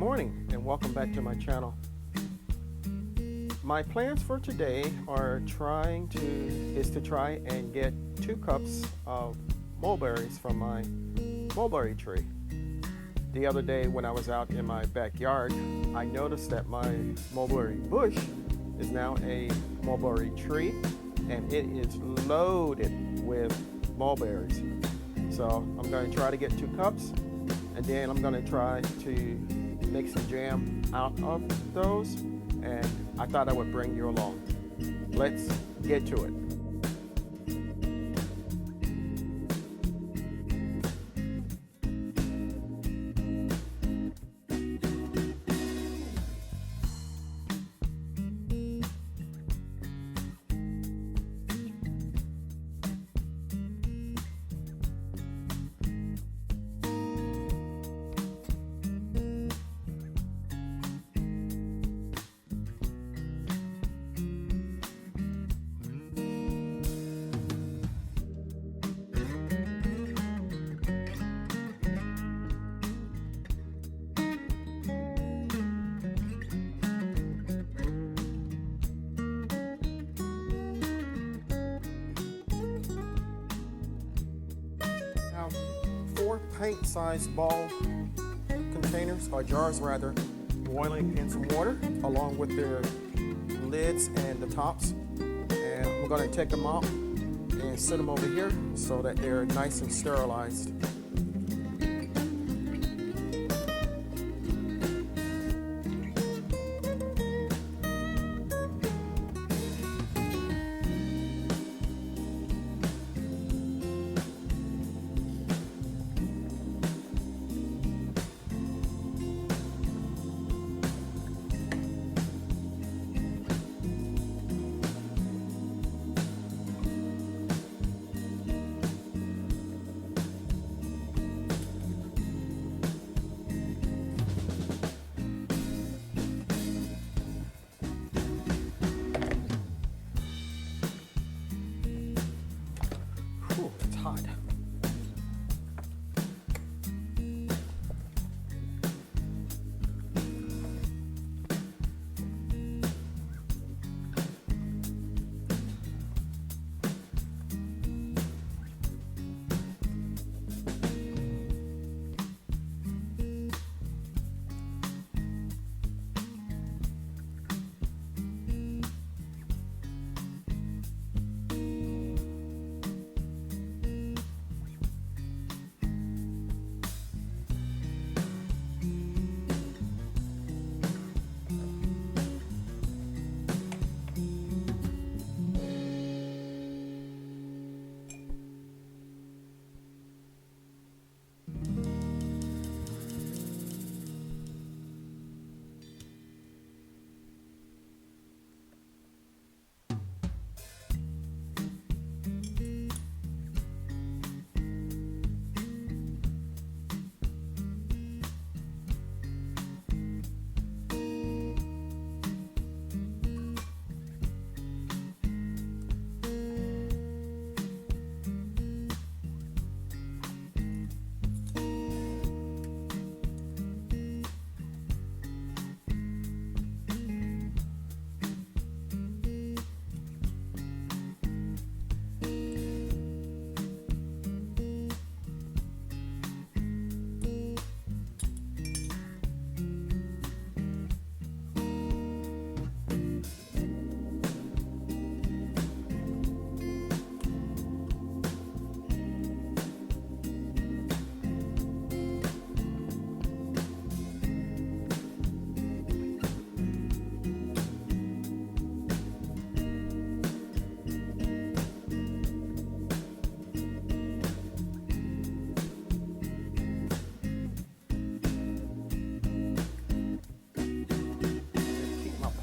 morning and welcome back to my channel. My plans for today are to try and get 2 cups of mulberries from my mulberry tree. The other day when I was out in my backyard, I noticed that my mulberry bush is now a mulberry tree and it is loaded with mulberries. So I'm going to try to get 2 cups and then I'm going to try to make some jam out of those, and I thought I would bring you along. Let's get to it. Now, 4 pint-sized ball containers, or jars rather, boiling in some water along with their lids and the tops. And I'm going to take them out and set them over here so that they're nice and sterilized. It's hot.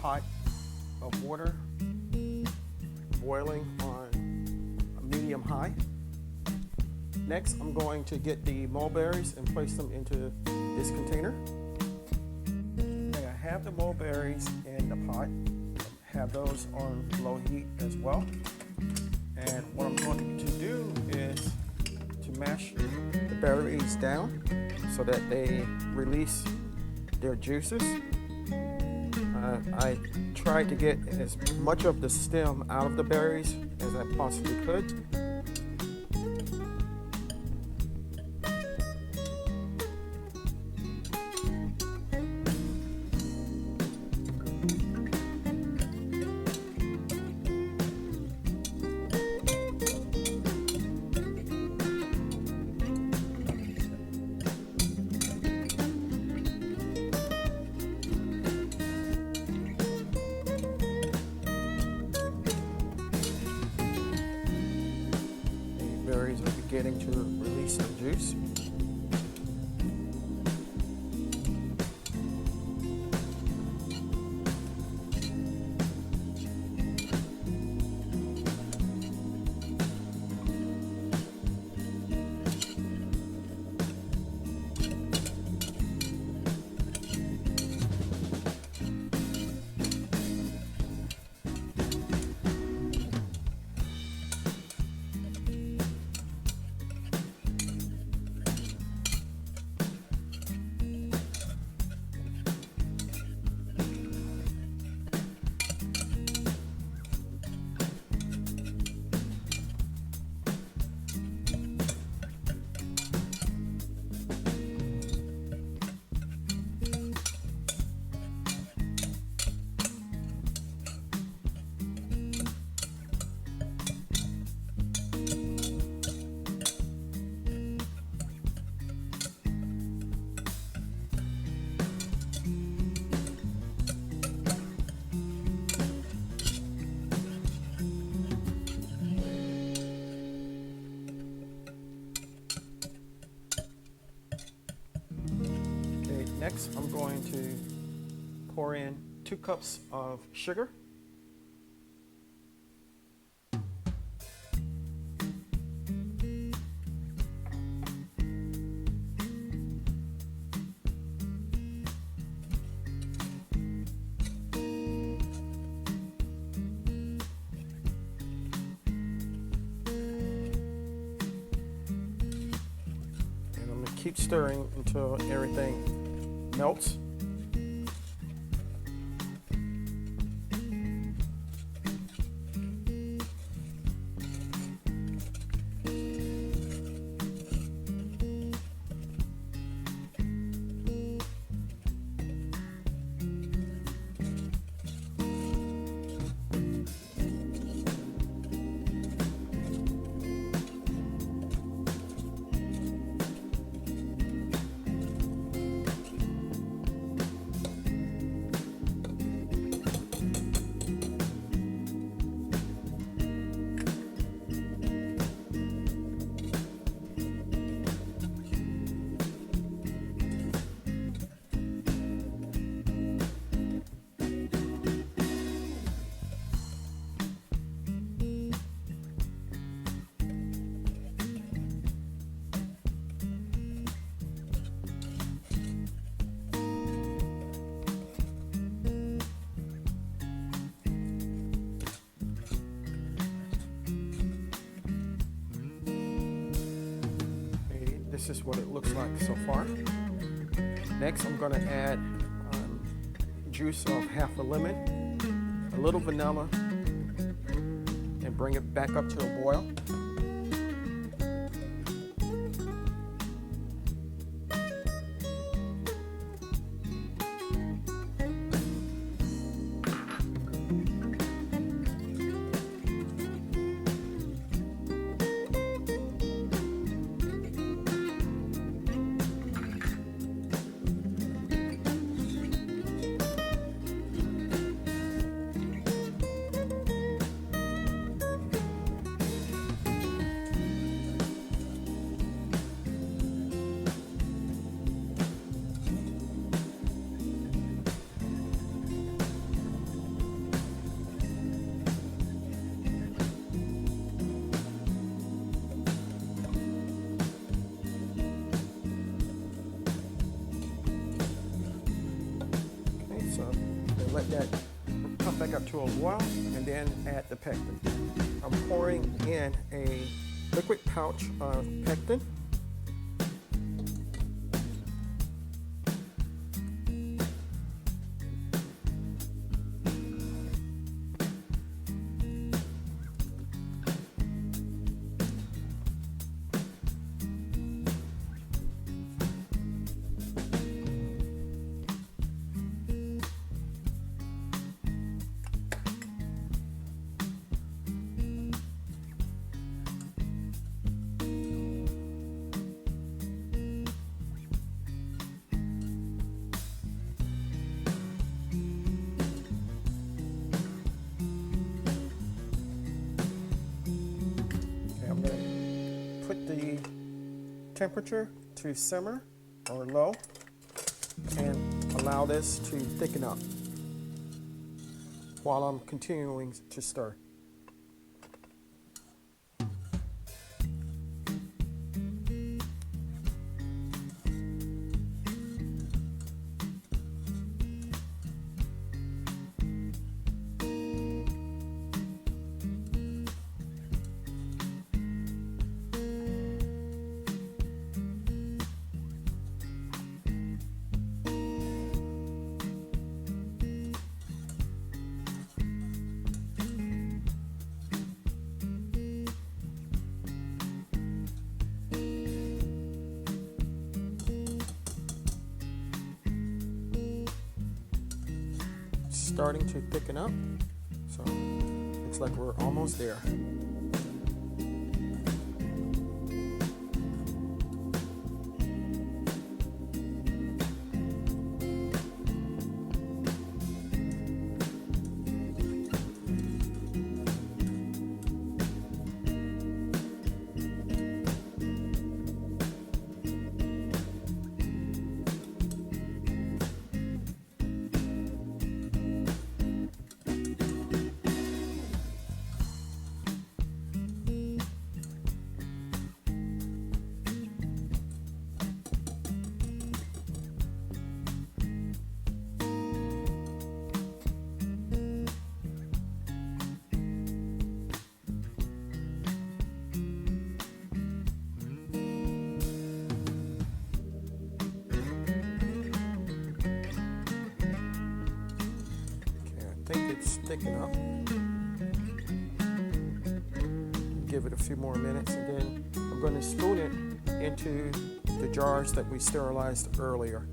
Pot of water boiling on a medium high. Next, I'm going to get the mulberries and place them into this container. Okay, I have the mulberries in the pot. Have those on low heat as well. And what I'm going to do is to mash the berries down so that they release their juices. I tried to get as much of the stem out of the berries as I possibly could. Berries are beginning to release some juice. Next, I'm going to pour in 2 cups of sugar. And I'm going to keep stirring until everything melts. This is what it looks like so far. Next, I'm going to add juice of half a lemon, a little vanilla, and bring it back up to a boil. Let that come back up to a boil and then add the pectin. I'm pouring in a liquid pouch of pectin. the temperature to simmer or low and allow this to thicken up while I'm continuing to stir. Starting to thicken up, so looks like we're almost there. It's thickened up. Give it a few more minutes, and then I'm going to spoon it into the jars that we sterilized earlier.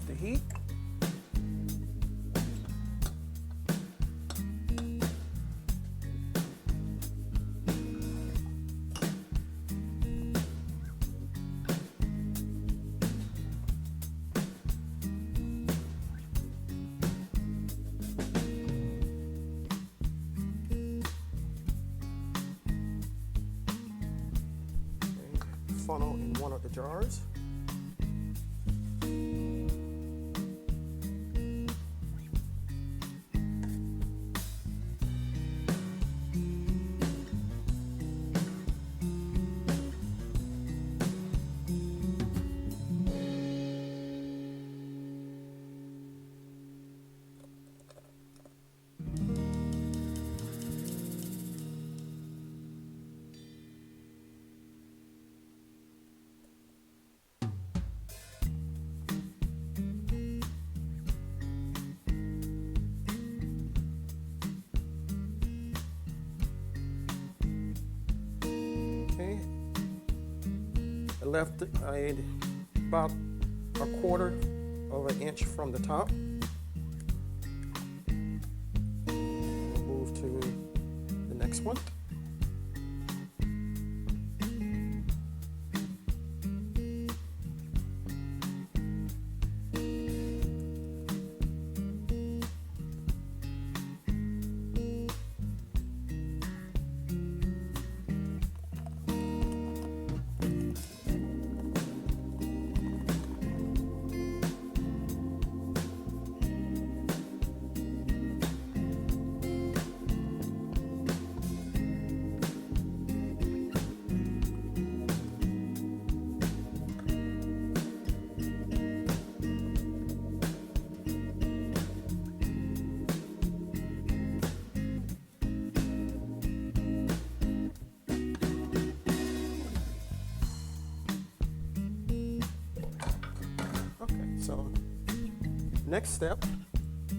The heat. Funnel in one of the jars. Left about a quarter of an inch from the top. We'll move to the next one. So next step,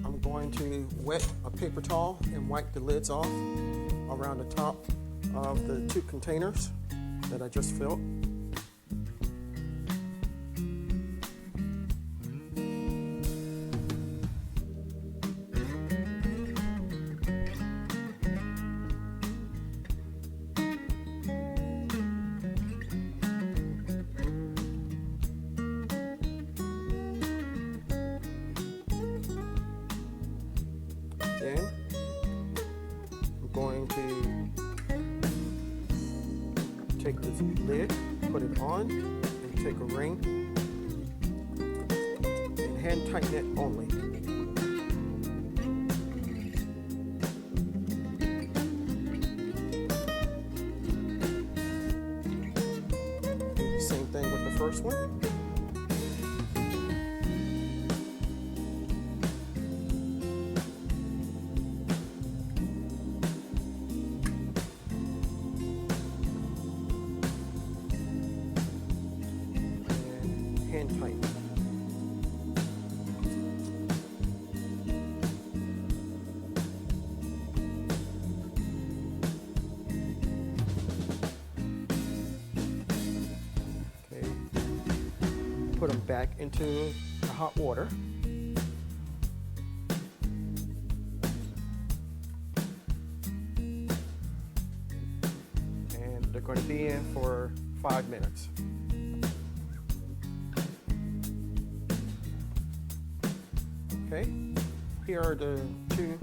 I'm going to wet a paper towel and wipe the lids off around the top of the 2 containers that I just filled. Then I'm going to take this lid, put it on, and take a ring and hand tighten it only. Same thing with the first one. Hand tighten. Okay. Put them back into the hot water. And they're going to be in for 5 minutes. Okay, here are the 2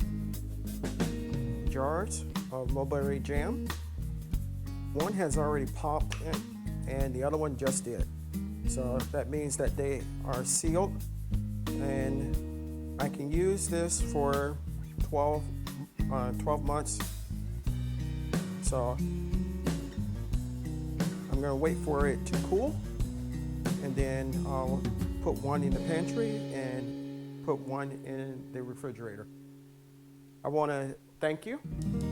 jars of mulberry jam. One has already popped in, and the other one just did. So that means that they are sealed, and I can use this for 12 months. So I'm going to wait for it to cool, and then I'll put one in the pantry and put one in the refrigerator. I want to thank you,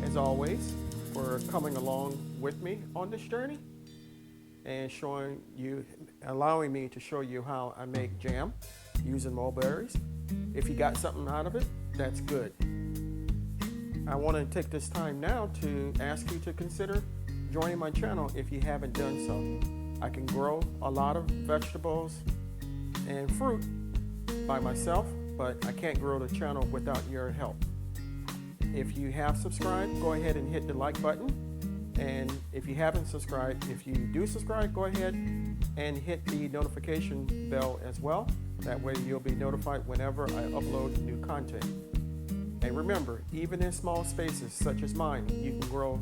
as always, for coming along with me on this journey and allowing me to show you how I make jam using mulberries. If you got something out of it, that's good. I want to take this time now to ask you to consider joining my channel if you haven't done so. I can grow a lot of vegetables and fruit by myself, but I can't grow the channel without your help. If you have subscribed, go ahead and hit the like button. And if you haven't subscribed, if you do subscribe, go ahead and hit the notification bell as well. That way you'll be notified whenever I upload new content. And remember, even in small spaces such as mine, you can grow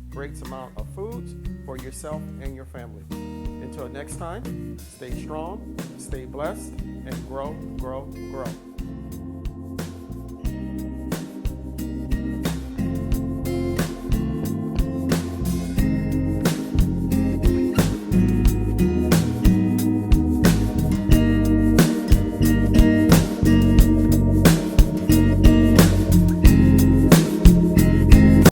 great amount of foods for yourself and your family. Until next time, stay strong, stay blessed, and grow, grow, grow.